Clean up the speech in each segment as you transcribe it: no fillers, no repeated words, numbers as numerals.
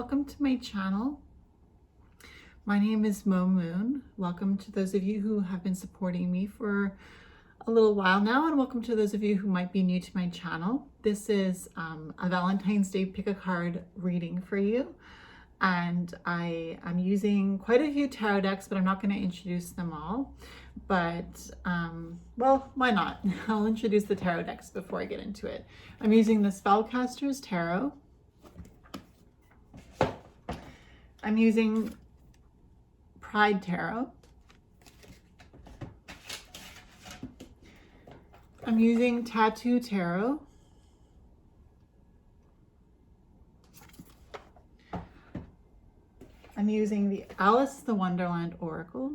welcome to my channel. My name is Mo Moon. Welcome to those of you who have been supporting me for a little while now, and welcome to those of you who might be new to my channel. This is a Valentine's Day pick a card reading for you, and I am using quite a few tarot decks, but I'm not going to introduce them all. But well, why not? I'll introduce the tarot decks before I get into it. I'm using the Spellcaster's Tarot. I'm using Pride Tarot. I'm using Tattoo Tarot. I'm using the Alice the Wonderland Oracle.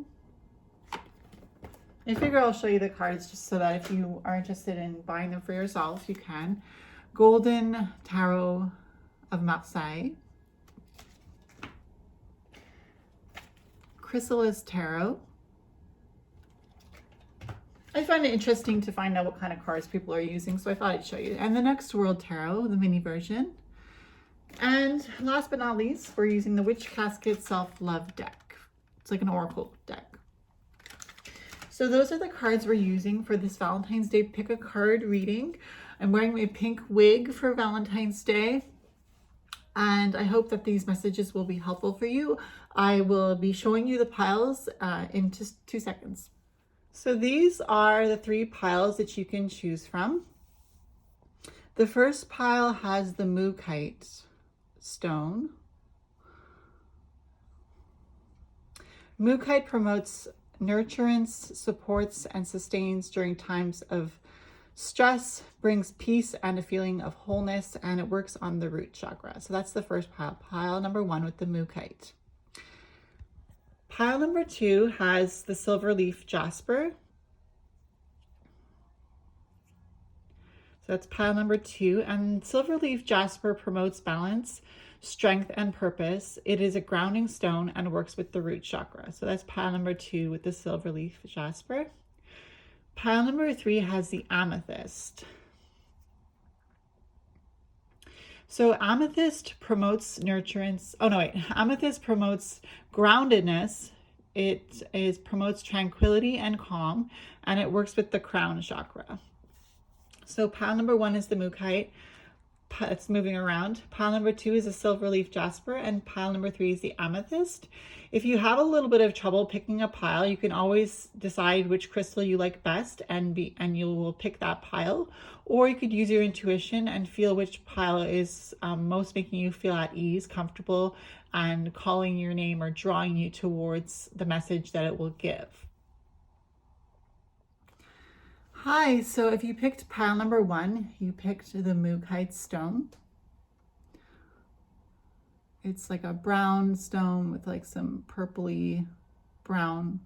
I figure I'll show you the cards just so that if you are interested in buying them for yourself, you can. Golden Tarot of Marseille. Chrysalis Tarot. I find it interesting to find out what kind of cards people are using, so I thought I'd show you. And the Next World Tarot, the mini version. And last but not least, we're using the Witch Casket Self-Love deck. It's like an oracle deck. So those are the cards we're using for this Valentine's Day pick a card reading. I'm wearing my pink wig for Valentine's Day, and I hope that these messages will be helpful for you. I will be showing you the piles in just 2 seconds. So these are the 3 piles that you can choose from. The first pile has the Mookaite stone. Mookaite promotes nurturance, supports, and sustains during times of stress, brings peace and a feeling of wholeness, and it works on the root chakra. So that's the first pile, pile number 1 with the Mookaite. Pile number 2 has the Silverleaf Jasper. So that's pile number 2, and Silverleaf Jasper promotes balance, strength, and purpose. It is a grounding stone and works with the root chakra. So that's pile number 2 with the Silverleaf Jasper. Pile number 3 has the Amethyst. So Amethyst promotes nurturance. Oh no, wait. Amethyst promotes groundedness. It promotes tranquility and calm, and it works with the crown chakra. So pile number 1 is the Mookaite. It's moving around. Pile number 2 is a Silverleaf Jasper, and pile number 3 is the Amethyst. If you have a little bit of trouble picking a pile, you can always decide which crystal you like best and you will pick that pile. Or you could use your intuition and feel which pile is most making you feel at ease, comfortable, and calling your name or drawing you towards the message that it will give. Hi, so if you picked pile number 1, you picked the Mookaite stone. It's like a brown stone with like some purpley brown.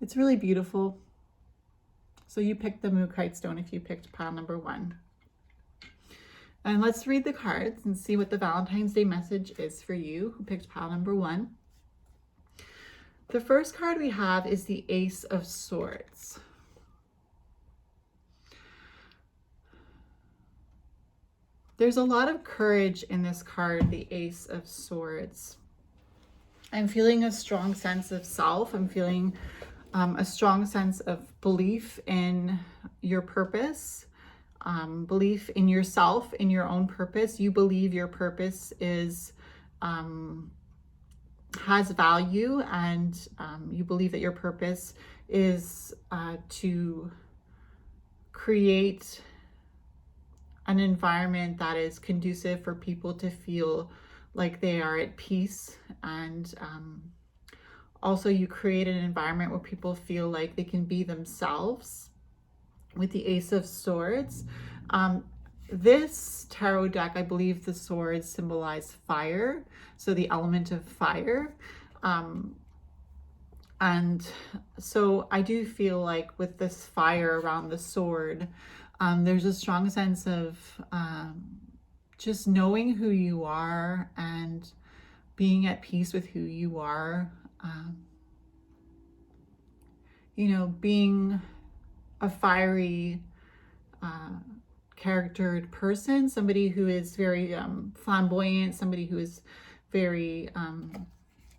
It's really beautiful. So you picked the Mookaite stone if you picked pile number 1. And let's read the cards and see what the Valentine's Day message is for you who picked pile number 1. The first card we have is the Ace of Swords. There's a lot of courage in this card, the Ace of Swords. I'm feeling a strong sense of self. I'm feeling a strong sense of belief in your purpose, belief in yourself, in your own purpose. You believe your purpose is has value, and you believe that your purpose is to create an environment that is conducive for people to feel like they are at peace, and also you create an environment where people feel like they can be themselves with the Ace of Swords. This tarot deck, I believe the swords symbolize fire, so the element of fire. And so I do feel like with this fire around the sword, there's a strong sense of just knowing who you are and being at peace with who you are. You know, being a fiery, charactered person, somebody who is very flamboyant, somebody who is very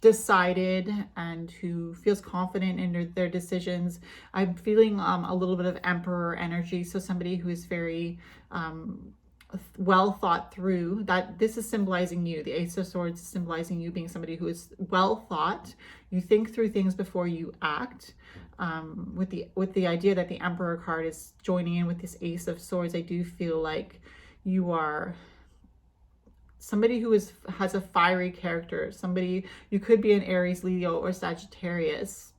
decided and who feels confident in their decisions. I'm feeling a little bit of Emperor energy. So somebody who is very well thought through. That this is symbolizing you. The Ace of Swords is symbolizing you being somebody who is well thought. You think through things before you act. With the idea that the Emperor card is joining in with this Ace of Swords, I do feel like you are somebody who has a fiery character. Somebody, you could be an Aries, Leo, or Sagittarius,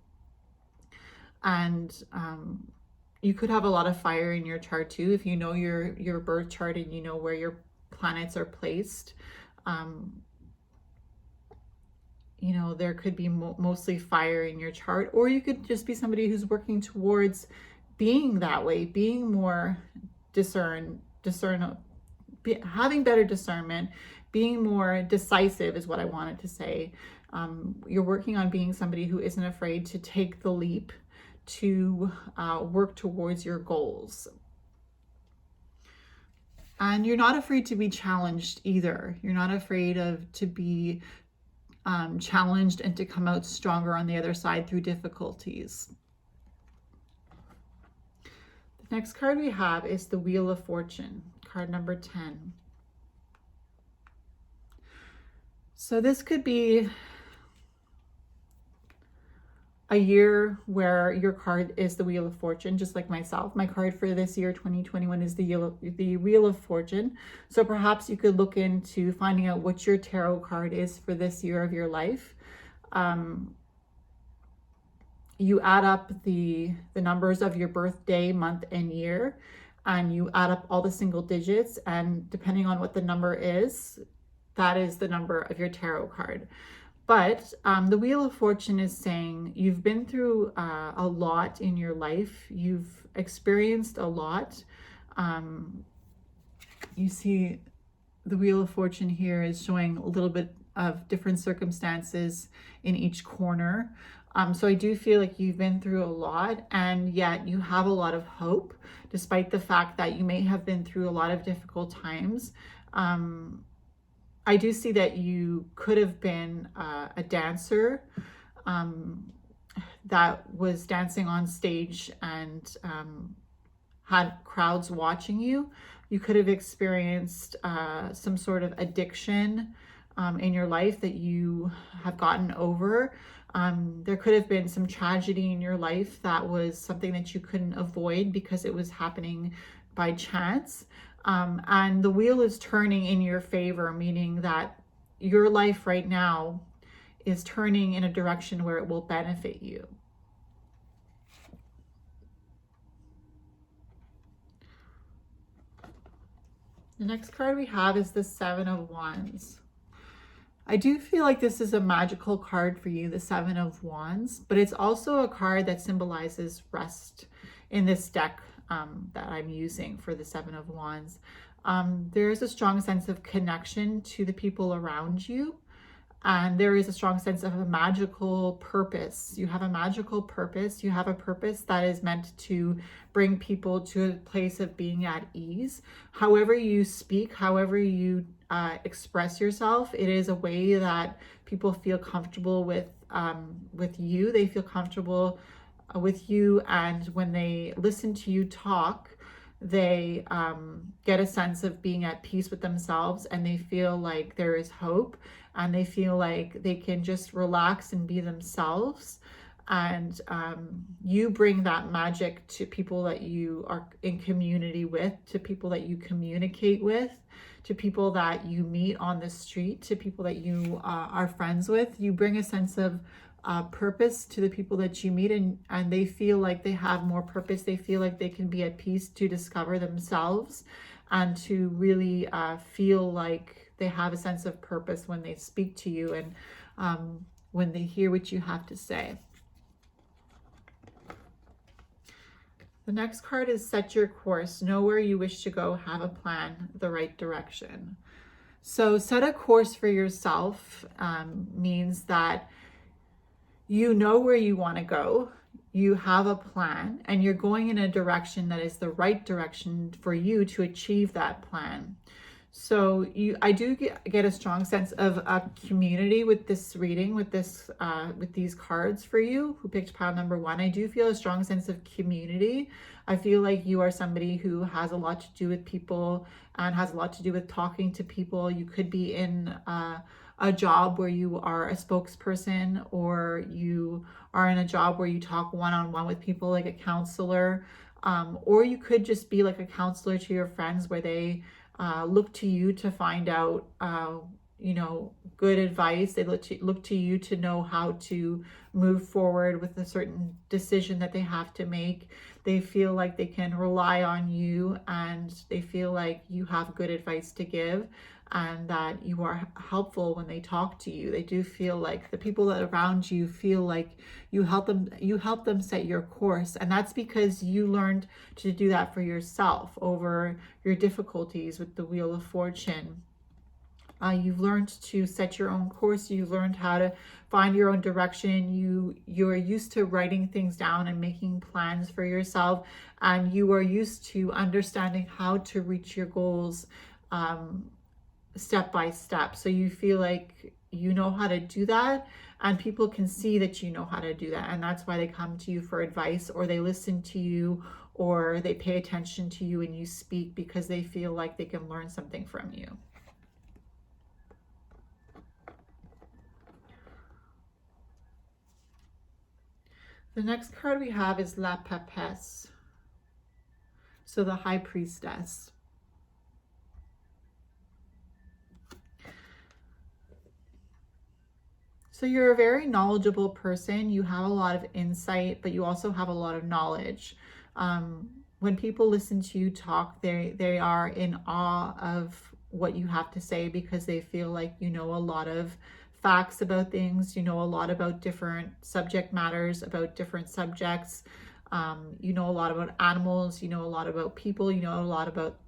and you could have a lot of fire in your chart too. If you know your birth chart and you know where your planets are placed, you know, there could be mostly fire in your chart, or you could just be somebody who's working towards being that way, being more having better discernment, being more decisive is what I wanted to say. You're working on being somebody who isn't afraid to take the leap to work towards your goals. And you're not afraid to be challenged either. You're not afraid to be challenged and to come out stronger on the other side through difficulties. The next card we have is the Wheel of Fortune, card number 10. So this could be a year where your card is the Wheel of Fortune, just like myself. My card for this year, 2021, is the Wheel of Fortune. So perhaps you could look into finding out what your tarot card is for this year of your life. You add up the numbers of your birthday, month, and year, and you add up all the single digits, and depending on what the number is, that is the number of your tarot card. But the Wheel of Fortune is saying you've been through a lot in your life. You've experienced a lot. You see the Wheel of Fortune here is showing a little bit of different circumstances in each corner. So I do feel like you've been through a lot, and yet you have a lot of hope, despite the fact that you may have been through a lot of difficult times. I do see that you could have been a dancer that was dancing on stage and had crowds watching you. You could have experienced some sort of addiction in your life that you have gotten over. There could have been some tragedy in your life that was something that you couldn't avoid because it was happening by chance. And the wheel is turning in your favor, meaning that your life right now is turning in a direction where it will benefit you. The next card we have is the Seven of Wands. I do feel like this is a magical card for you, the Seven of Wands, but it's also a card that symbolizes rest in this deck that I'm using for the Seven of Wands. There is a strong sense of connection to the people around you, and there is a strong sense of a magical purpose. You have a magical purpose. You have a purpose that is meant to bring people to a place of being at ease. However you speak, however you express yourself, it is a way that people feel comfortable with you. They feel comfortable with you, and when they listen to you talk, they get a sense of being at peace with themselves, and they feel like there is hope, and they feel like they can just relax and be themselves. And you bring that magic to people that you are in community with, to people that you communicate with, to people that you meet on the street, to people that you are friends with. You bring a sense of purpose to the people that you meet, and they feel like they have more purpose. They feel like they can be at peace to discover themselves and to really feel like they have a sense of purpose when they speak to you and when they hear what you have to say. The next card is Set Your Course. Know where you wish to go, have a plan, the right direction. So set a course for yourself means that you know where you want to go, you have a plan, and you're going in a direction that is the right direction for you to achieve that plan. So I do get a strong sense of a community with this reading, with these cards for you who picked pile number 1. I do feel a strong sense of community. I feel like you are somebody who has a lot to do with people and has a lot to do with talking to people. You could be in a job where you are a spokesperson, or you are in a job where you talk one-on-one with people like a counselor, or you could just be like a counselor to your friends where they look to you to find out, good advice. They look to you to know how to move forward with a certain decision that they have to make. They feel like they can rely on you, and they feel like you have good advice to give, and that you are helpful when they talk to you. They do feel like the people that are around you feel like you help them set your course. And that's because you learned to do that for yourself over your difficulties with the Wheel of Fortune. You've learned to set your own course. You've learned how to find your own direction. You're used to writing things down and making plans for yourself. And you are used to understanding how to reach your goals step by step. So you feel like you know how to do that, and people can see that you know how to do that. And that's why they come to you for advice, or they listen to you, or they pay attention to you when you speak, because they feel like they can learn something from you. The next card we have is La Papesse. So the High Priestess. So you're a very knowledgeable person. You have a lot of insight, but you also have a lot of knowledge. When people listen to you talk, they are in awe of what you have to say, because they feel like you know a lot of facts about things. You know a lot about different subject matters, about different subjects. You know a lot about animals. You know a lot about people. You know a lot about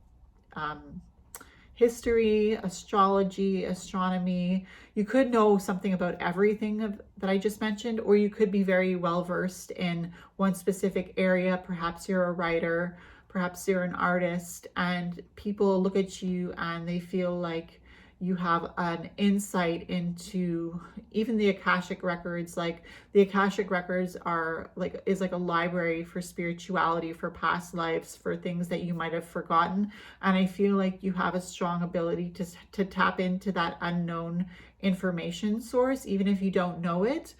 history, astrology, astronomy. You could know something about everything that I just mentioned, or you could be very well versed in one specific area. Perhaps you're a writer, perhaps you're an artist, and people look at you and they feel like you have an insight into even the Akashic records. Like the Akashic records is like a library for spirituality, for past lives, for things that you might have forgotten. And I feel like you have a strong ability to tap into that unknown information source, even if you don't know it.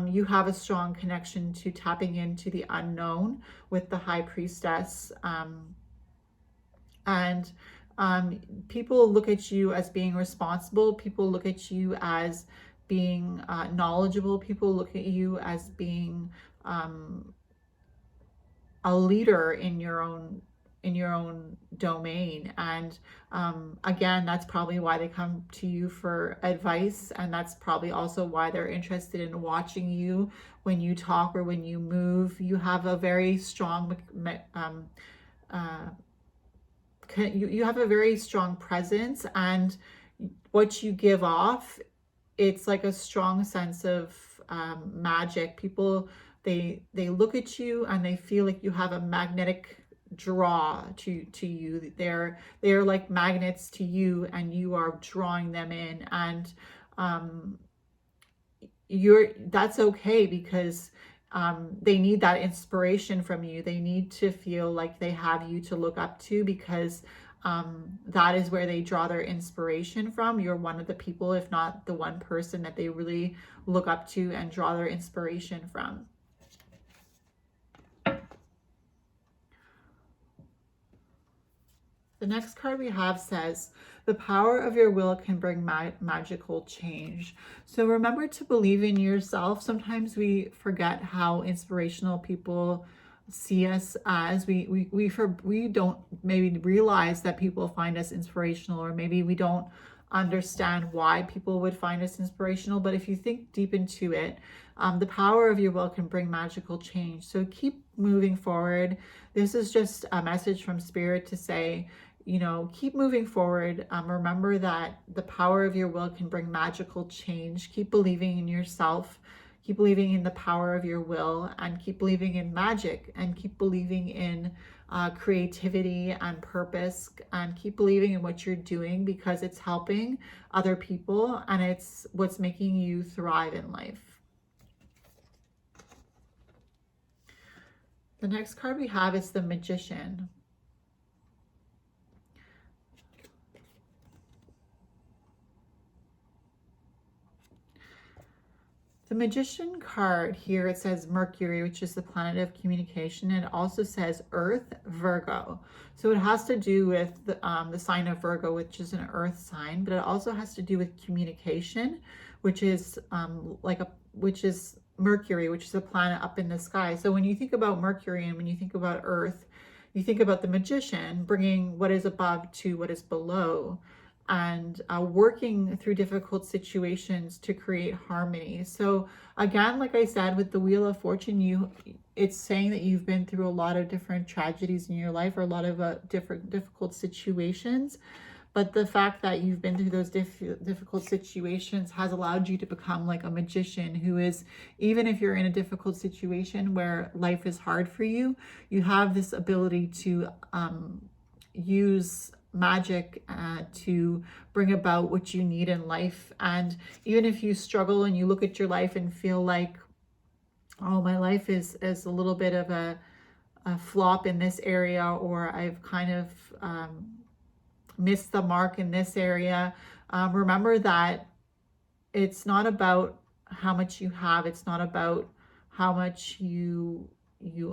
You have a strong connection to tapping into the unknown with the High Priestess. People look at you as being responsible. People look at you as being knowledgeable. People look at you as being a leader in your own domain. And again, that's probably why they come to you for advice, and that's probably also why they're interested in watching you when you talk or when you move. You have a very strong you have a very strong presence, and what you give off, it's like a strong sense of magic. People, they look at you and they feel like you have a magnetic draw to you. They're like magnets to you, and you are drawing them in. And that's okay, because they need that inspiration from you. They need to feel like they have you to look up to, because that is where they draw their inspiration from. You're one of the people, if not the one person, that they really look up to and draw their inspiration from. The next card we have says, the power of your will can bring magical change. So remember to believe in yourself. Sometimes we forget how inspirational people see us as. We don't maybe realize that people find us inspirational, or maybe we don't understand why people would find us inspirational. But if you think deep into it, the power of your will can bring magical change. So keep moving forward. This is just a message from Spirit to say, keep moving forward. Remember that the power of your will can bring magical change. Keep believing in yourself. keep believing in the power of your will, and keep believing in magic, and keep believing in creativity and purpose, and keep believing in what you're doing because it's helping other people and it's what's making you thrive in life. The next card we have is the Magician. The Magician card here, it says Mercury, which is the planet of communication. And it also says Earth, Virgo. So it has to do with the sign of Virgo, which is an earth sign, but it also has to do with communication, which is Mercury, which is a planet up in the sky. So when you think about Mercury and when you think about Earth, you think about the Magician bringing what is above to what is below, and working through difficult situations to create harmony. So again, like I said, with the Wheel of Fortune, it's saying that you've been through a lot of different tragedies in your life, or a lot of different difficult situations. But the fact that you've been through those difficult situations has allowed you to become like a magician who is, even if you're in a difficult situation where life is hard for you, you have this ability to use magic to bring about what you need in life. And even if you struggle and you look at your life and feel like, oh, my life is a little bit of a flop in this area, or I've kind of missed the mark in this area, remember that it's not about how much you have, it's not about how much you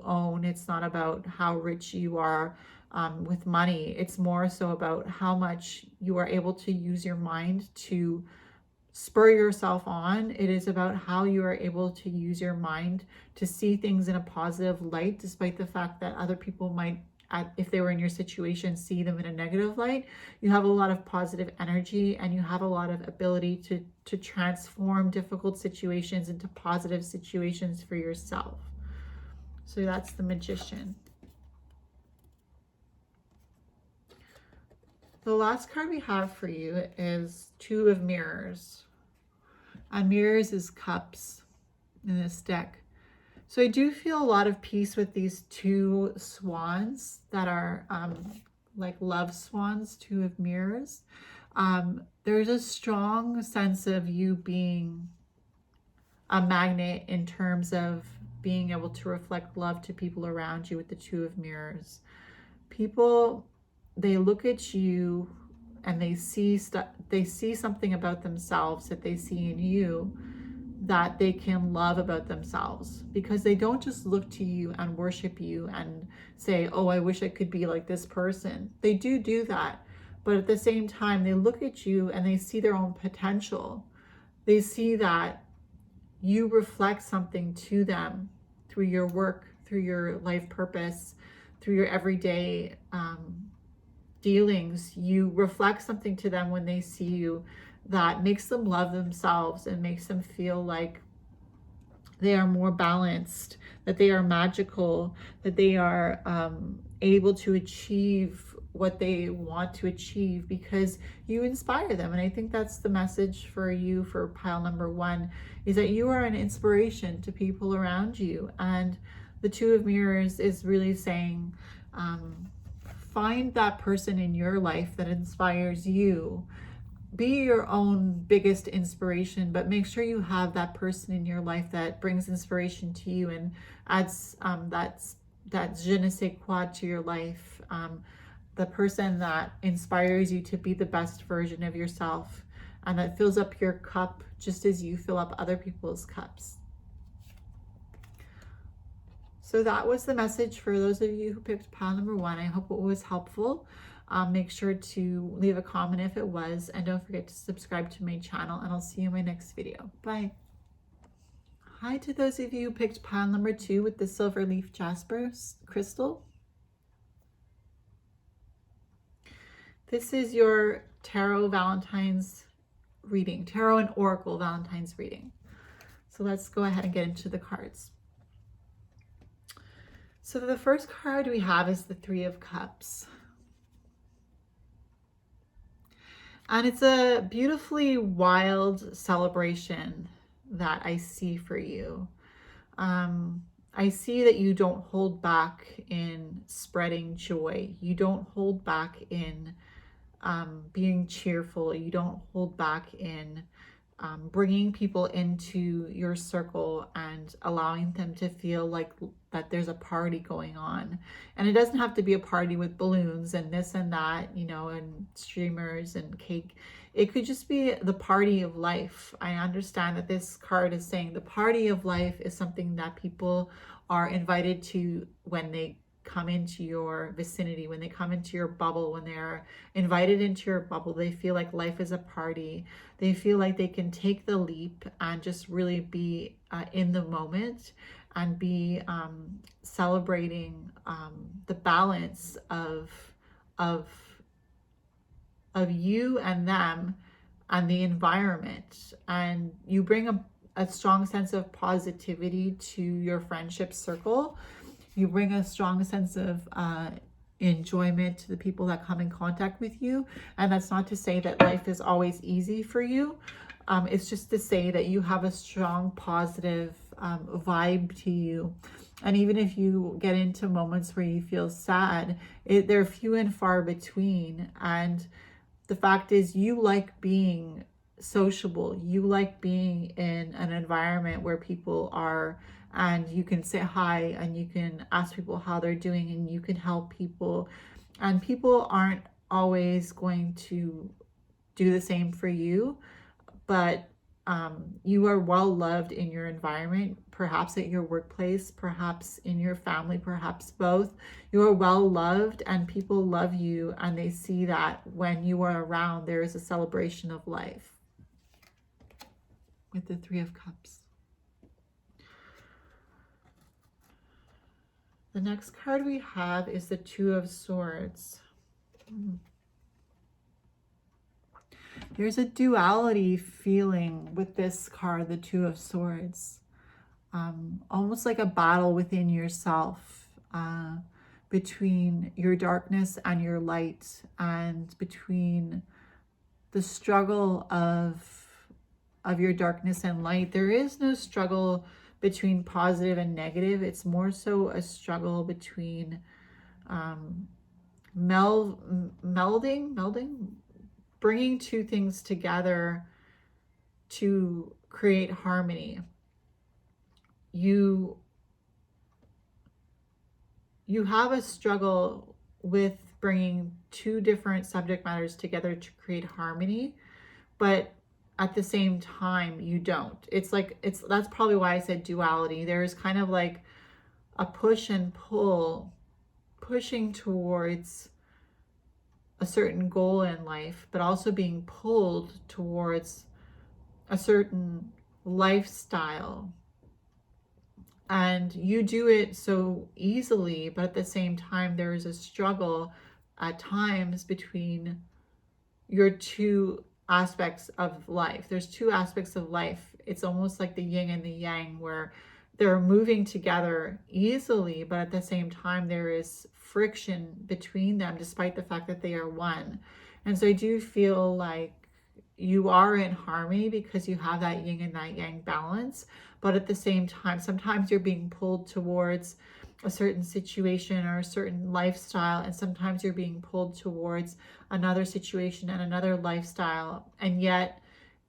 own, it's not about how rich you are with money. It's more so about how much you are able to use your mind to spur yourself on. It is about how you are able to use your mind to see things in a positive light, despite the fact that other people might, if they were in your situation, see them in a negative light. You have a lot of positive energy, and you have a lot of ability to transform difficult situations into positive situations for yourself. So that's the Magician. The last card we have for you is Two of Mirrors. And Mirrors is Cups in this deck. So I do feel a lot of peace with these two swans that are like love swans, Two of Mirrors. There's a strong sense of you being a magnet in terms of being able to reflect love to people around you with the Two of Mirrors. People, they look at you and they see something about themselves that they see in you that they can love about themselves, because they don't just look to you and worship you and say, oh, I wish I could be like this person. They do that, but at the same time, they look at you and they see their own potential. They see that you reflect something to them through your work, through your life purpose, through your everyday dealings. You reflect something to them when they see you that makes them love themselves and makes them feel like they are more balanced, that they are magical, that they are able to achieve what they want to achieve because you inspire them. And I think that's the message for you for pile number one, is that you are an inspiration to people around you. And the Two of Mirrors is really saying, find that person in your life that inspires you. Be your own biggest inspiration, but make sure you have that person in your life that brings inspiration to you and adds that je ne sais quoi to your life. The person that inspires you to be the best version of yourself and that fills up your cup just as you fill up other people's cups. So that was the message for those of you who picked pile number one. I hope it was helpful. Make sure to leave a comment if it was, and don't forget to subscribe to my channel, and I'll see you in my next video. Bye. Hi to those of you who picked pile number two with the silver leaf jasper crystal. This is your tarot Valentine's reading, tarot and oracle Valentine's reading. So let's go ahead and get into the cards. So the first card we have is the Three of Cups. And it's a beautifully wild celebration that I see for you. I see that you don't hold back in spreading joy. You don't hold back in being cheerful. You don't hold back in bringing people into your circle and allowing them to feel like that there's a party going on. And it doesn't have to be a party with balloons and this and that, you know, and streamers and cake. It could just be the party of life. I understand that this card is saying the party of life is something that people are invited to when they come into your vicinity, when they come into your bubble, when they're invited into your bubble. They feel like life is a party. They feel like they can take the leap and just really be in the moment and be celebrating the balance of you and them and the environment. And you bring a strong sense of positivity to your friendship circle. You bring a strong sense of enjoyment to the people that come in contact with you. And that's not to say that life is always easy for you. It's just to say that you have a strong, positive vibe to you. And even if you get into moments where you feel sad, they're few and far between. And the fact is, you like being sociable. You like being in an environment where people are, and you can say hi and you can ask people how they're doing and you can help people. And people aren't always going to do the same for you, but you are well loved in your environment, perhaps at your workplace, perhaps in your family, perhaps both. You are well loved and people love you, and they see that when you are around, there is a celebration of life. With the Three of Cups. The next card we have is the Two of Swords. There's a duality feeling with this card, the Two of Swords. Almost like a battle within yourself, between your darkness and your light, and between the struggle of your darkness and light. There is no struggle between positive and negative. It's more so a struggle between melding, bringing two things together to create harmony. You have a struggle with bringing two different subject matters together to create harmony, but at the same time you don't. That's probably why I said duality. There's kind of like a push and pull, pushing towards a certain goal in life, but also being pulled towards a certain lifestyle. And you do it so easily, but at the same time, there is a struggle at times between your two aspects of life. There's two aspects of life. It's almost like the yin and the yang, where they're moving together easily, but at the same time, there is friction between them, despite the fact that they are one. And so I do feel like you are in harmony because you have that yin and that yang balance. But at the same time, sometimes you're being pulled towards a certain situation or a certain lifestyle, and sometimes you're being pulled towards another situation and another lifestyle. And yet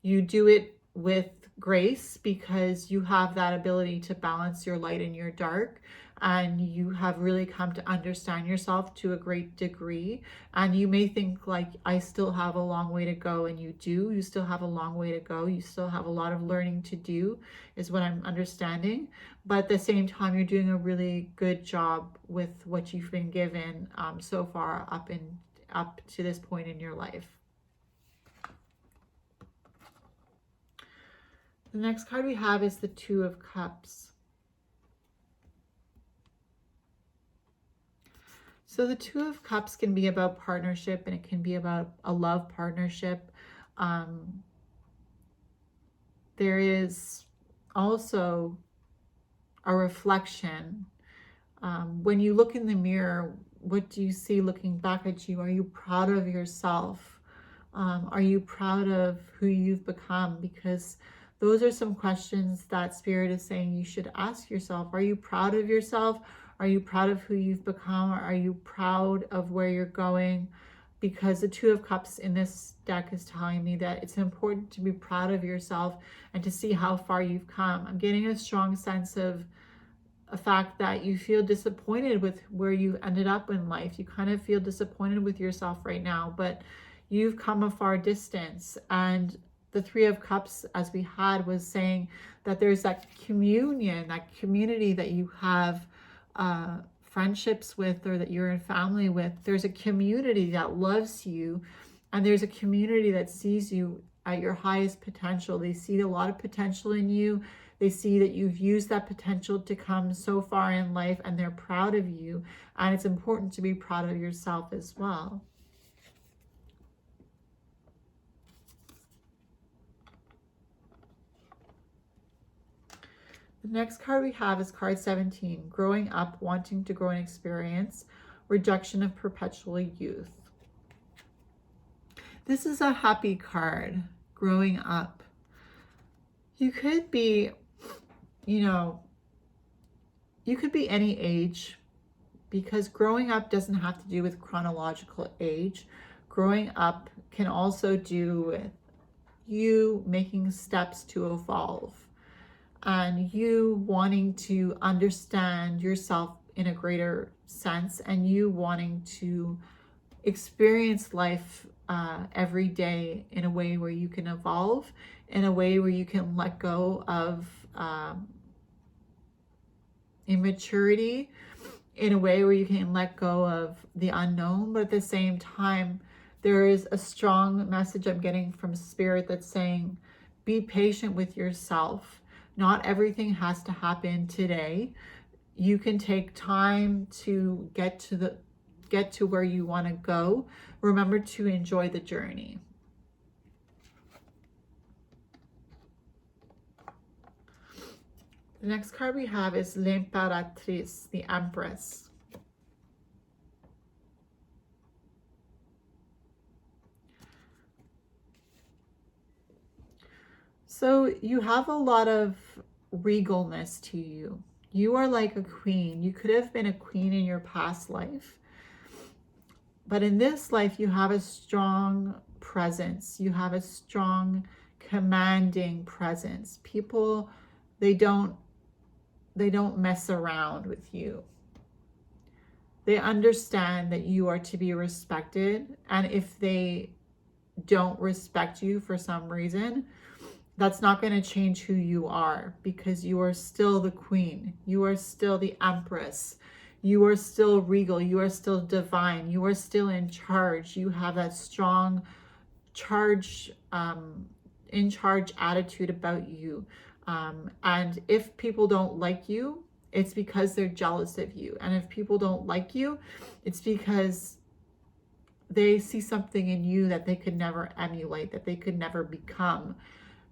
you do it with grace because you have that ability to balance your light and your dark. And you have really come to understand yourself to a great degree. And you may think like, I still have a long way to go. And you do. You still have a long way to go. You still have a lot of learning to do, is what I'm understanding. But at the same time, you're doing a really good job with what you've been given so far up to this point in your life. The next card we have is the Two of Cups. So the Two of Cups can be about partnership, and it can be about a love partnership. There is also a reflection. When you look in the mirror, what do you see looking back at you? Are you proud of yourself? Are you proud of who you've become? Because Those are some questions that Spirit is saying you should ask yourself. Are you proud of yourself? Are you proud of who you've become? Are you proud of where you're going? Because the Two of Cups in this deck is telling me that it's important to be proud of yourself and to see how far you've come. I'm getting a strong sense of a fact that you feel disappointed with where you ended up in life. You kind of feel disappointed with yourself right now, but you've come a far distance. And the Three of Cups, as we had, was saying that there's that communion, that community that you have friendships with, or that you're in family with. There's a community that loves you, and there's a community that sees you at your highest potential. They see a lot of potential in you. They see that you've used that potential to come so far in life, and they're proud of you. And it's important to be proud of yourself as well. The next card we have is card 17, growing up, wanting to grow and experience, rejection of perpetual youth. This is a happy card, growing up. You could be, you could be any age, because growing up doesn't have to do with chronological age. Growing up can also do with you making steps to evolve, and you wanting to understand yourself in a greater sense, and you wanting to experience life every day in a way where you can evolve, in a way where you can let go of immaturity, in a way where you can let go of the unknown. But at the same time, there is a strong message I'm getting from Spirit that's saying, be patient with yourself. Not everything has to happen today. You can take time to get to where you want to go. Remember to enjoy the journey. The next card we have is L'Imperatrice, the Empress. So you have a lot of regalness to you. You are like a queen. You could have been a queen in your past life. But in this life, you have a strong presence. You have a strong, commanding presence. People, they don't mess around with you. They understand that you are to be respected. And if they don't respect you for some reason, that's not going to change who you are, because you are still the queen. You are still the empress. You are still regal. You are still divine. You are still in charge. You have that strong in charge attitude about you. And if people don't like you, it's because they're jealous of you. And if people don't like you, it's because they see something in you that they could never emulate, that they could never become.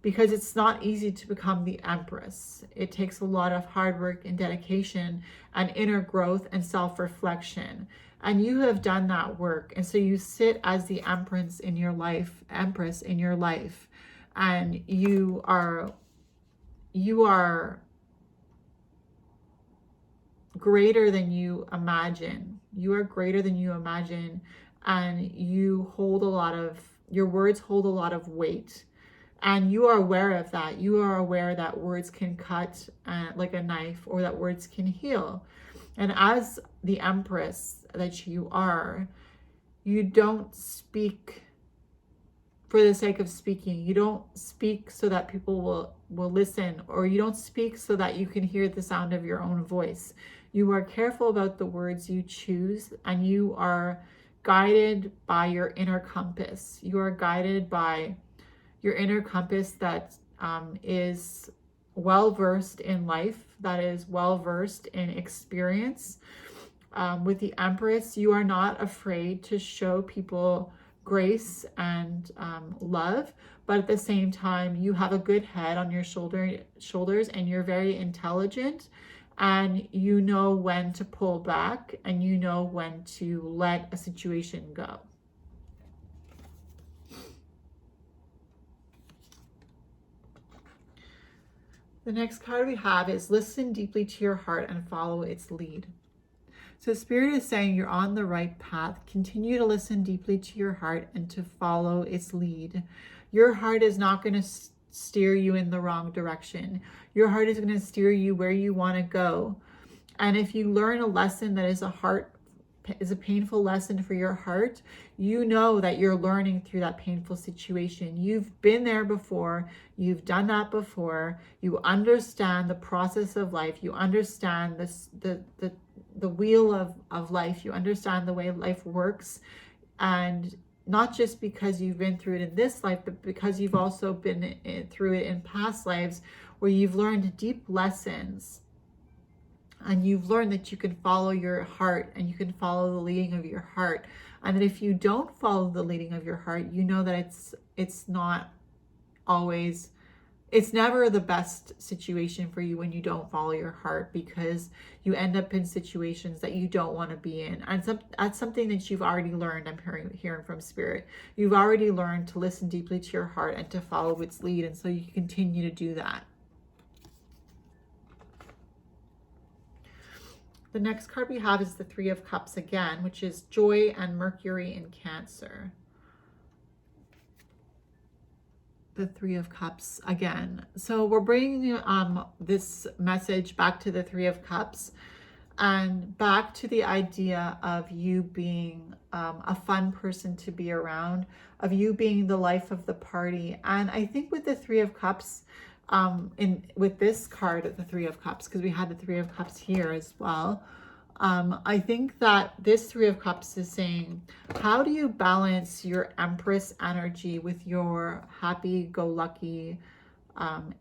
Because it's not easy to become the Empress. It takes a lot of hard work and dedication and inner growth and self-reflection. And you have done that work. And so you sit as the Empress in your life, and you are greater than you imagine. You are greater than you imagine, and you hold your words hold a lot of weight. And you are aware of that. You are aware that words can cut like a knife, or that words can heal. And as the Empress that you are, you don't speak for the sake of speaking. You don't speak so that people will listen, or you don't speak so that you can hear the sound of your own voice. You are careful about the words you choose, and you are guided by your inner compass. You are guided by your inner compass that is well-versed in life, that is well-versed in experience. With the Empress, you are not afraid to show people grace and love, but at the same time, you have a good head on your shoulders, and you're very intelligent, and you know when to pull back, and you know when to let a situation go. The next card we have is listen deeply to your heart and follow its lead. So Spirit is saying you're on the right path. Continue to listen deeply to your heart and to follow its lead. Your heart is not going to steer you in the wrong direction. Your heart is going to steer you where you want to go. And if you learn a lesson that is a painful lesson for your heart, you know that you're learning through that painful situation. You've been there before. You've done that before. You understand the process of life. You understand the wheel of life. You understand the way life works. And not just because you've been through it in this life, but because you've also been through it in past lives where you've learned deep lessons. And you've learned that you can follow your heart and you can follow the leading of your heart. And that if you don't follow the leading of your heart, you know that it's not always, it's never the best situation for you when you don't follow your heart, because you end up in situations that you don't want to be in. And that's something that you've already learned. I'm hearing from Spirit. You've already learned to listen deeply to your heart and to follow its lead. And so you can continue to do that. The next card we have is the Three of Cups again, which is joy and Mercury in Cancer. The Three of Cups again. So we're bringing this message back to the Three of Cups and back to the idea of you being a fun person to be around, of you being the life of the party. And I think with the Three of Cups, with this card of the Three of Cups, because we had the Three of Cups here as well, I think that this Three of Cups is saying, how do you balance your Empress energy with your happy-go-lucky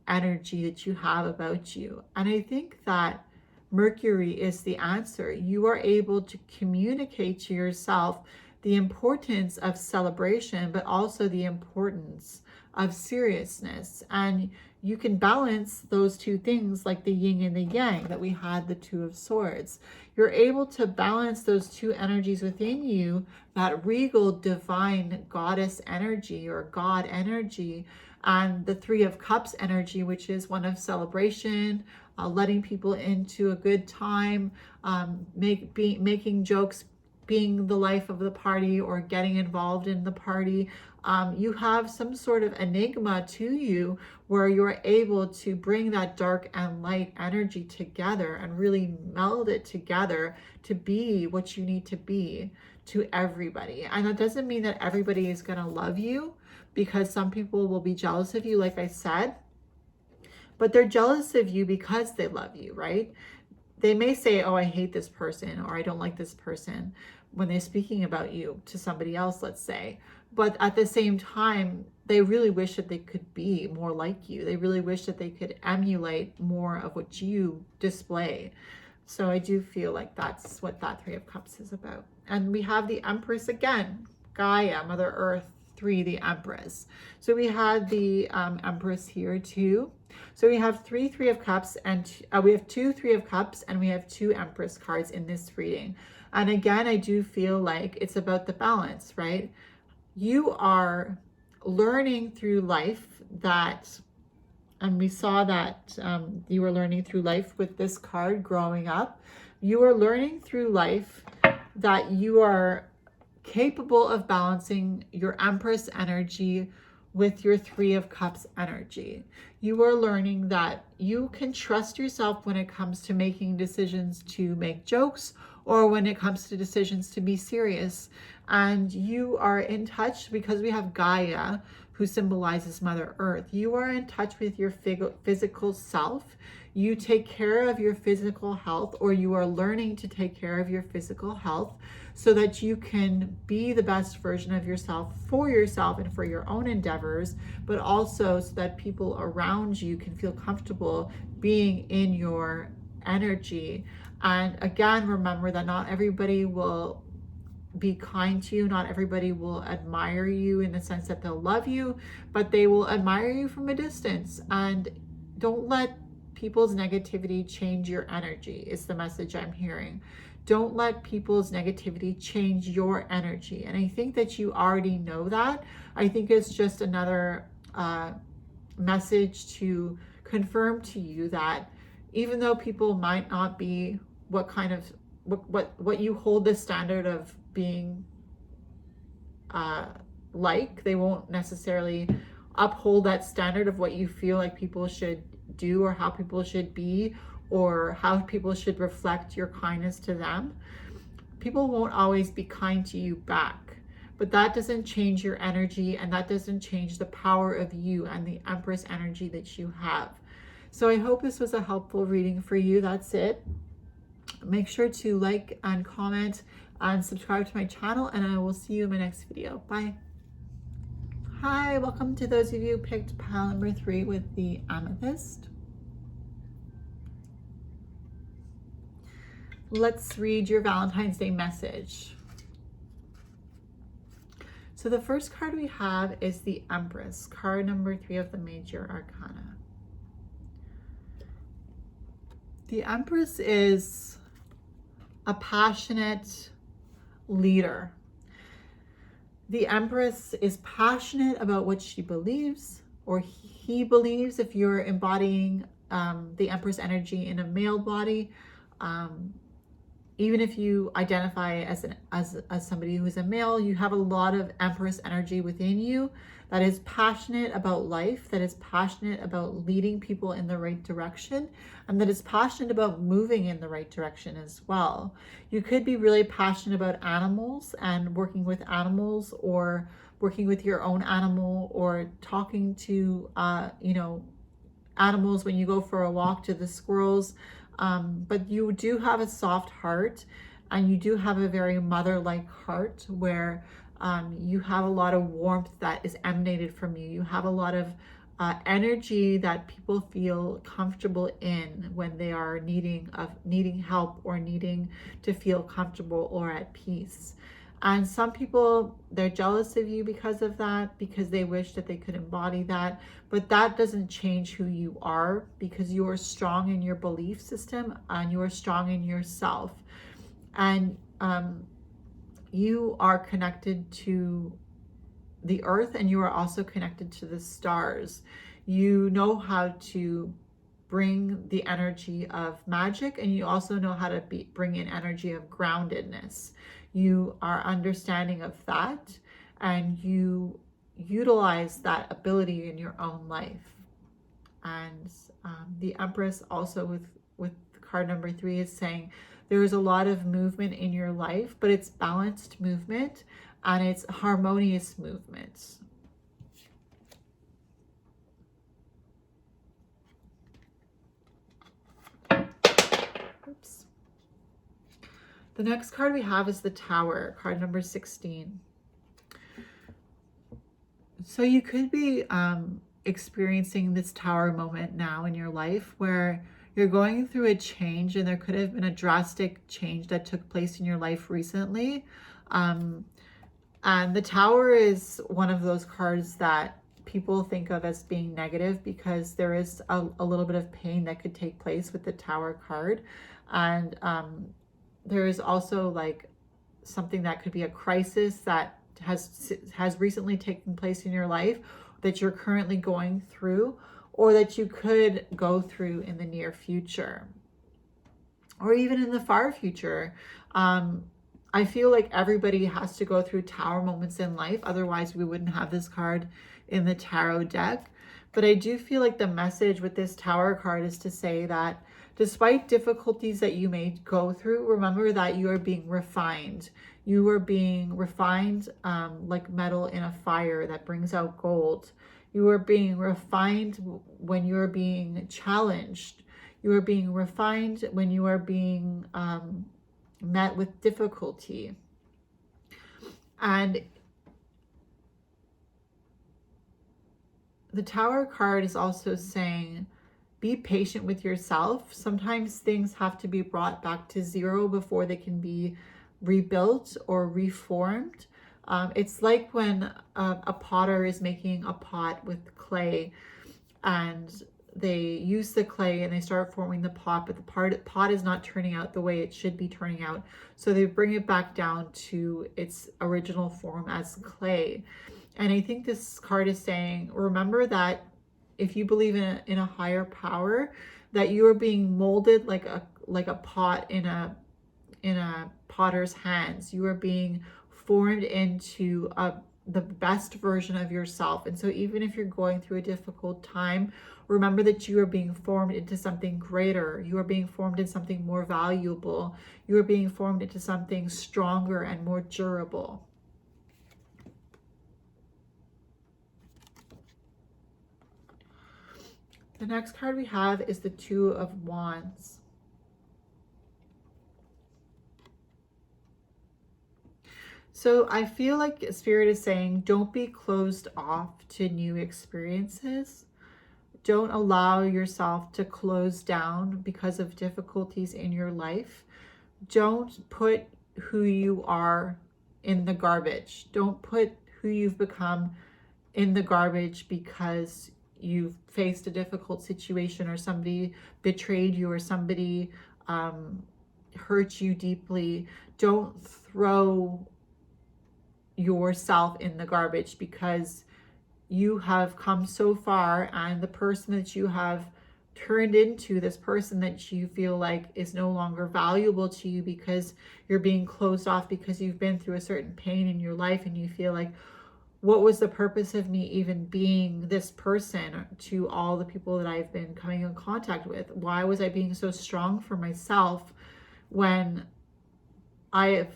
energy that you have about you? And I think that Mercury is the answer. You are able to communicate to yourself the importance of celebration, but also the importance of seriousness. And you can balance those two things like the yin and the yang that we had, the Two of Swords. You're able to balance those two energies within you, that regal divine goddess energy or God energy, and the Three of Cups energy, which is one of celebration, letting people into a good time, making jokes, being the life of the party or getting involved in the party. You have some sort of enigma to you where you're able to bring that dark and light energy together and really meld it together to be what you need to be to everybody. And that doesn't mean that everybody is going to love you, because some people will be jealous of you, like I said, but they're jealous of you because they love you, right? They may say, oh, I hate this person, or I don't like this person, when they're speaking about you to somebody else, let's say. But at the same time, they really wish that they could be more like you. They really wish that they could emulate more of what you display. So I do feel like that's what that Three of Cups is about. And we have the Empress again, Gaia, Mother Earth, 3, the Empress. So we had the Empress here too. So we have Three of Cups, and we have 2 Three of Cups, and we have 2 Empress cards in this reading. And again, I do feel like it's about the balance, right? You are learning through life that, and we saw that you were learning through life with this card growing up. You are learning through life that you are capable of balancing your Empress energy with your Three of Cups energy. You are learning that you can trust yourself when it comes to making decisions to make jokes, or when it comes to decisions to be serious. And you are in touch, because we have Gaia, who symbolizes Mother Earth. You are in touch with your physical self. You take care of your physical health, or you are learning to take care of your physical health, so that you can be the best version of yourself for yourself and for your own endeavors, but also so that people around you can feel comfortable being in your energy. And again, remember that not everybody will be kind to you. Not everybody will admire you in the sense that they'll love you, but they will admire you from a distance. And don't let people's negativity change your energy, is the message I'm hearing. Don't let people's negativity change your energy. And I think that you already know that. I think it's just another message to confirm to you that even though people might not be what you hold the standard of being like, they won't necessarily uphold that standard of what you feel like people should do or how people should be or how people should reflect your kindness to them. People won't always be kind to you back, but that doesn't change your energy, and that doesn't change the power of you and the Empress energy that you have. So I hope this was a helpful reading for you. That's it. Make sure to like and comment and subscribe to my channel, and I will see you in my next video. Bye. Hi, welcome to those of you who picked pile number 3 with the Amethyst. Let's read your Valentine's Day message. So the first card we have is the Empress, card number 3 of the Major Arcana. The Empress is a passionate leader. The Empress is passionate about what she believes, or he believes, if you're embodying the Empress energy in a male body. Even if you identify as somebody who is a male, you have a lot of Empress energy within you that is passionate about life, that is passionate about leading people in the right direction, and that is passionate about moving in the right direction as well. You could be really passionate about animals and working with animals, or working with your own animal, or talking to animals when you go for a walk, to the squirrels. But you do have a soft heart, and you do have a very mother-like heart where you have a lot of warmth that is emanated from you. You have a lot of energy that people feel comfortable in when they are needing help, or needing to feel comfortable or at peace. And some people, they're jealous of you because of that, because they wish that they could embody that. But that doesn't change who you are, because you are strong in your belief system and you are strong in yourself. And you are connected to the earth, and you are also connected to the stars. You know how to bring the energy of magic, and you also know how to bring in energy of groundedness. You are understanding of that, and you utilize that ability in your own life. And the Empress also with card number 3 is saying there is a lot of movement in your life, but it's balanced movement and it's harmonious movement. Oops. The next card we have is the Tower, card number 16. So you could be experiencing this Tower moment now in your life, where you're going through a change, and there could have been a drastic change that took place in your life recently. And the Tower is one of those cards that people think of as being negative, because there is a little bit of pain that could take place with the Tower card. And there is also like something that could be a crisis that has recently taken place in your life, that you're currently going through, or that you could go through in the near future, or even in the far future. I feel like everybody has to go through Tower moments in life, otherwise we wouldn't have this card in the tarot deck. But I do feel like the message with this Tower card is to say that despite difficulties that you may go through, remember that you are being refined. You are being refined like metal in a fire that brings out gold. You are being refined when you are being challenged. You are being refined when you are being met with difficulty. And the Tower card is also saying, be patient with yourself. Sometimes things have to be brought back to zero before they can be rebuilt or reformed. It's like when a potter is making a pot with clay, and they use the clay and they start forming the pot, but the pot is not turning out the way it should be turning out. So they bring it back down to its original form as clay. And I think this card is saying, remember that if you believe in a higher power, that you are being molded like a pot in a potter's hands. You are being formed into the best version of yourself. And so even if you're going through a difficult time, remember that you are being formed into something greater. You are being formed into something more valuable. You are being formed into something stronger and more durable. The next card we have is the Two of Wands. So I feel like Spirit is saying, don't be closed off to new experiences. Don't allow yourself to close down because of difficulties in your life. Don't put who you are in the garbage. Don't put who you've become in the garbage because you've faced a difficult situation, or somebody betrayed you, or somebody hurt you deeply. Don't throw yourself in the garbage because you have come so far, and the person that you have turned into, this person that you feel like is no longer valuable to you because you're being closed off because you've been through a certain pain in your life, and you feel like, what was the purpose of me even being this person to all the people that I've been coming in contact with? Why was I being so strong for myself when I've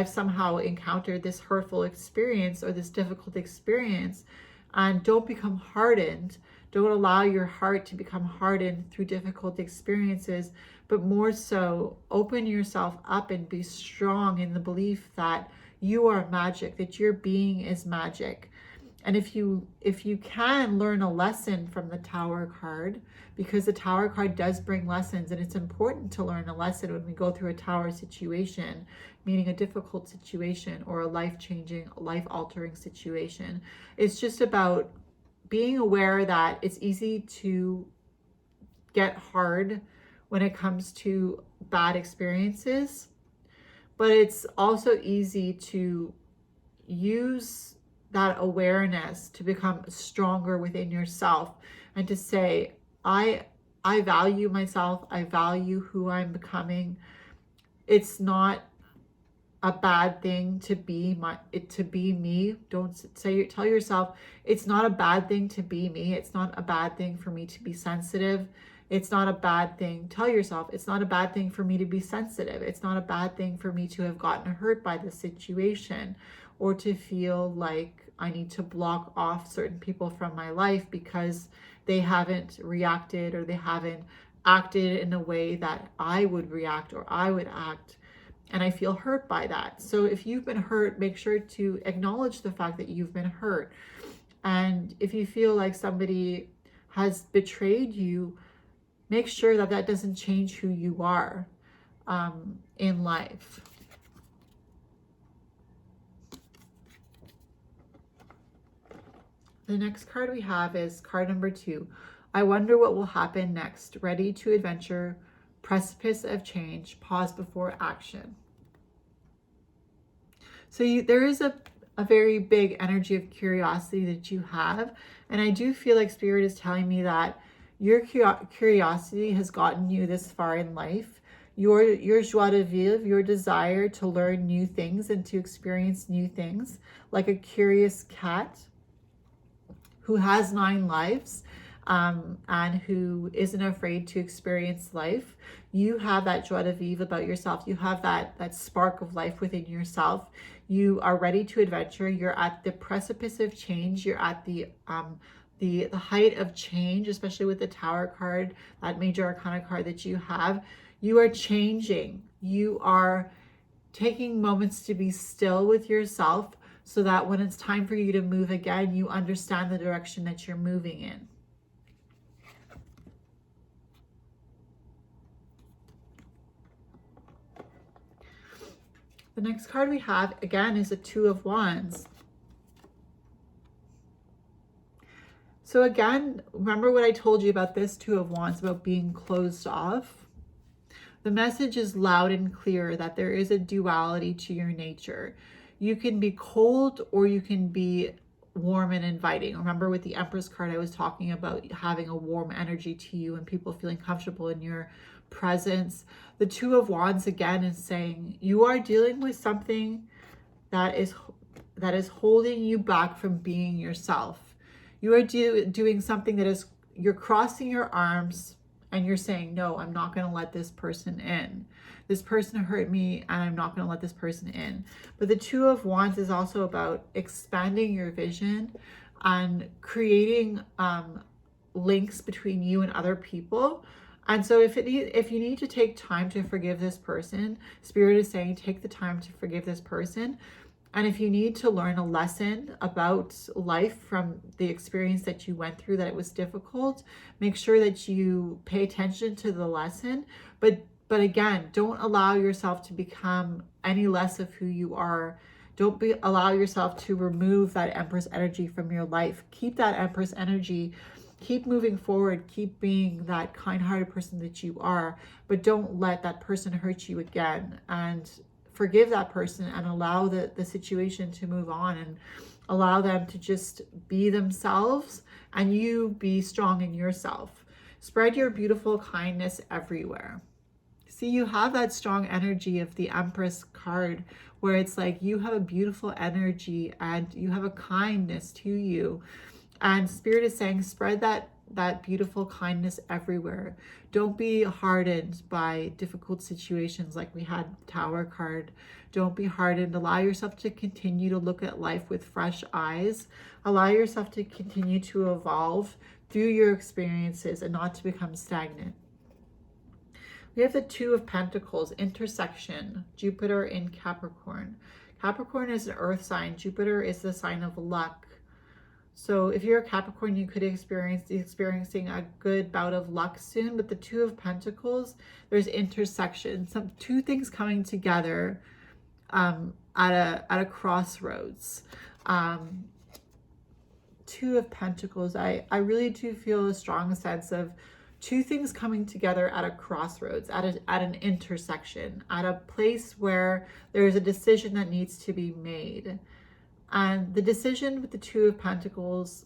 somehow encountered this hurtful experience or this difficult experience? And don't become hardened. Don't allow your heart to become hardened through difficult experiences, but more so open yourself up and be strong in the belief that you are magic, that your being is magic. And if you can learn a lesson from the Tower card, because the Tower card does bring lessons, and it's important to learn a lesson when we go through a Tower situation, meaning a difficult situation or a life-changing, life-altering situation. It's just about being aware that it's easy to get hard when it comes to bad experiences, but it's also easy to use that awareness to become stronger within yourself and to say, I value myself. I value who I'm becoming. It's not a bad thing to be me. Tell yourself it's not a bad thing to be me. It's not a bad thing for me to be sensitive. It's not a bad thing. Tell yourself it's not a bad thing for me to be sensitive. It's not a bad thing for me to have gotten hurt by the situation, or to feel like I need to block off certain people from my life because they haven't reacted or they haven't acted in a way that I would react or I would act. And I feel hurt by that. So if you've been hurt, make sure to acknowledge the fact that you've been hurt. And if you feel like somebody has betrayed you, make sure that that doesn't change who you are in life. The next card we have is card number 2. I wonder what will happen next. Ready to adventure, precipice of change, pause before action. So there is a very big energy of curiosity that you have. And I do feel like Spirit is telling me that your curiosity has gotten you this far in life. Your joie de vivre, your desire to learn new things and to experience new things, like a curious cat who has 9 lives and who isn't afraid to experience life. You have that joie de vivre about yourself. You have that spark of life within yourself. You are ready to adventure. You're at the precipice of change. You're at the height of change, especially with the Tower card, that major arcana card that you have. You are changing. You are taking moments to be still with yourself so that when it's time for you to move again, you understand the direction that you're moving in. The next card we have, again, is a Two of Wands. So again, remember what I told you about this Two of Wands, about being closed off? The message is loud and clear that there is a duality to your nature. You can be cold or you can be warm and inviting. Remember with the Empress card, I was talking about having a warm energy to you and people feeling comfortable in your presence. The Two of Wands again is saying you are dealing with something that is holding you back from being yourself. You are doing something that is, you're crossing your arms and you're saying, no, I'm not going to let this person in. This person hurt me and I'm not going to let this person in. But the Two of Wands is also about expanding your vision and creating links between you and other people. And so if you need to take time to forgive this person, Spirit is saying take the time to forgive this person. And if you need to learn a lesson about life from the experience that you went through, that it was difficult, make sure that you pay attention to the lesson. But again, don't allow yourself to become any less of who you are. Don't allow yourself to remove that Empress energy from your life. Keep that Empress energy. Keep moving forward. Keep being that kind-hearted person that you are. But don't let that person hurt you again. And forgive that person and allow the situation to move on and allow them to just be themselves and you be strong in yourself. Spread your beautiful kindness everywhere. See, you have that strong energy of the Empress card where it's like you have a beautiful energy and you have a kindness to you. And Spirit is saying spread that beautiful kindness everywhere. Don't be hardened by difficult situations like we had Tower card. Don't be hardened. Allow yourself to continue to look at life with fresh eyes. Allow yourself to continue to evolve through your experiences and not to become stagnant. We have the Two of Pentacles, intersection, Jupiter in Capricorn. Capricorn is an earth sign. Jupiter is the sign of luck. So if you're a Capricorn, you could experiencing a good bout of luck soon. But the Two of Pentacles, there's intersection, two things coming together at a crossroads. Two of Pentacles, I really do feel a strong sense of two things coming together at a crossroads, at an intersection, at a place where there's a decision that needs to be made. And the decision with the Two of Pentacles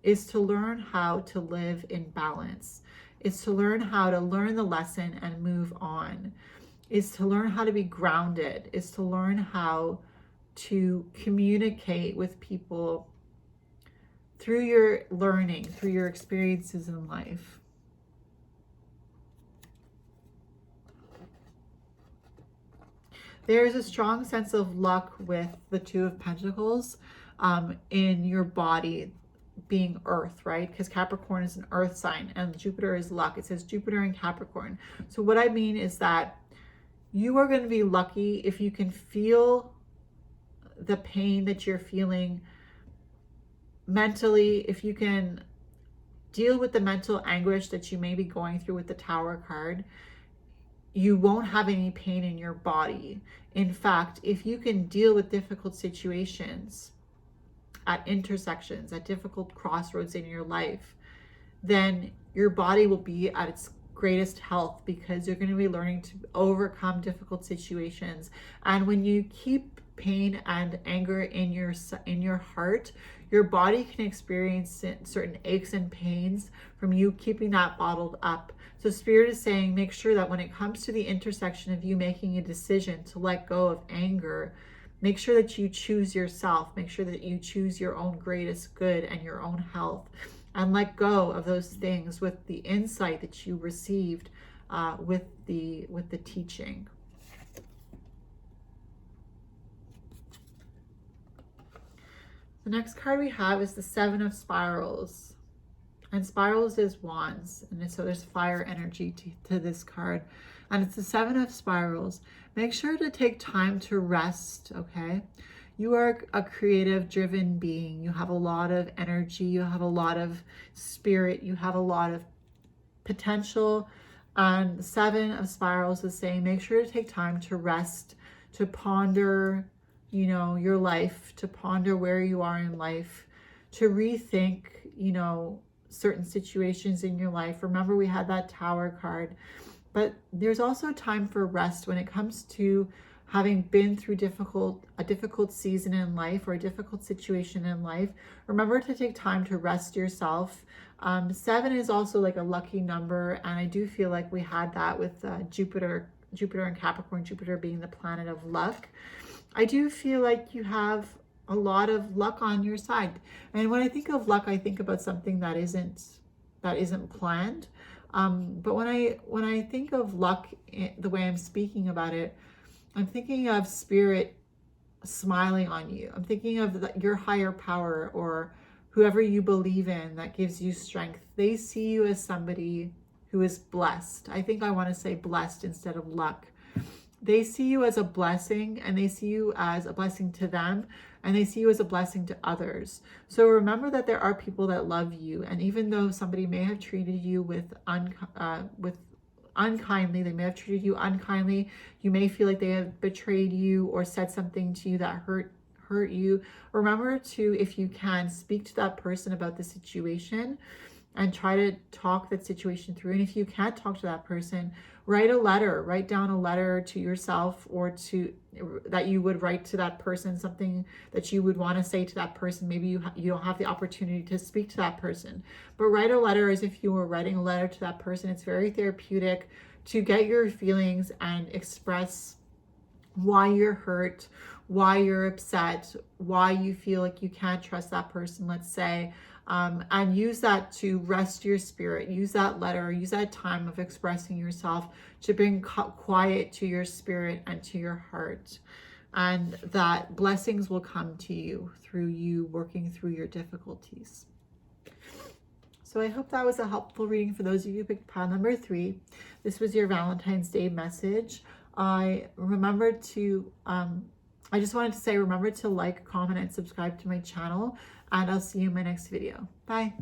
is to learn how to live in balance. It's to learn how to learn the lesson and move on. It's to learn how to be grounded. It's to learn how to communicate with people through your learning, through your experiences in life. There's a strong sense of luck with the Two of Pentacles in your body being earth, right? Because Capricorn is an earth sign and Jupiter is luck. It says Jupiter in Capricorn. So what I mean is that you are going to be lucky if you can feel the pain that you're feeling mentally, if you can deal with the mental anguish that you may be going through with the Tower card. You won't have any pain in your body. In fact, if you can deal with difficult situations at intersections, at difficult crossroads in your life, then your body will be at its greatest health because you're going to be learning to overcome difficult situations. And when you keep pain and anger in your heart, your body can experience certain aches and pains from you keeping that bottled up. So Spirit is saying, make sure that when it comes to the intersection of you making a decision to let go of anger, make sure that you choose yourself. Make sure that you choose your own greatest good and your own health, and let go of those things with the insight that you received with the teaching. The next card we have is the Seven of Spirals. And spirals is wands, and so there's fire energy to this card. And it's the Seven of Spirals. Make sure to take time to rest, okay? You are a creative, driven being. You have a lot of energy. You have a lot of spirit. You have a lot of potential. And the Seven of Spirals is saying, make sure to take time to rest, to ponder, your life, to ponder where you are in life, to rethink, certain situations in your life. Remember, we had that Tower card, but there's also time for rest when it comes to having been through a difficult season in life or a difficult situation in life, remember to take time to rest yourself. 7 is also like a lucky number, and I do feel like we had that with Jupiter and Capricorn, Jupiter being the planet of luck. I do feel like you have a lot of luck on your side. And when I think of luck, I think about something that isn't planned. But when I think of luck, the way I'm speaking about it, I'm thinking of spirit smiling on you. I'm thinking of your higher power, or whoever you believe in that gives you strength. They see you as somebody who is blessed. I think I want to say blessed instead of luck. They see you as a blessing, and they see you as a blessing to them, and they see you as a blessing to others. So remember that there are people that love you, and even though somebody may have treated you with unkindly, they may have treated you unkindly, you may feel like they have betrayed you or said something to you that hurt you. Remember to, if you can, speak to that person about the situation and try to talk that situation through. And if you can't talk to that person, write down a letter to yourself, or that you would write to that person, something that you would want to say to that person. Maybe you don't have the opportunity to speak to that person, but write a letter as if you were writing a letter to that person. It's very therapeutic to get your feelings and express why you're hurt, why you're upset, why you feel like you can't trust that person, let's say. And use that to rest your spirit. Use that letter, use that time of expressing yourself to bring quiet to your spirit and to your heart. And that blessings will come to you through you working through your difficulties. So I hope that was a helpful reading for those of you who picked pile number 3. This was your Valentine's Day message. I just wanted to say, remember to like, comment, and subscribe to my channel. And I'll see you in my next video. Bye.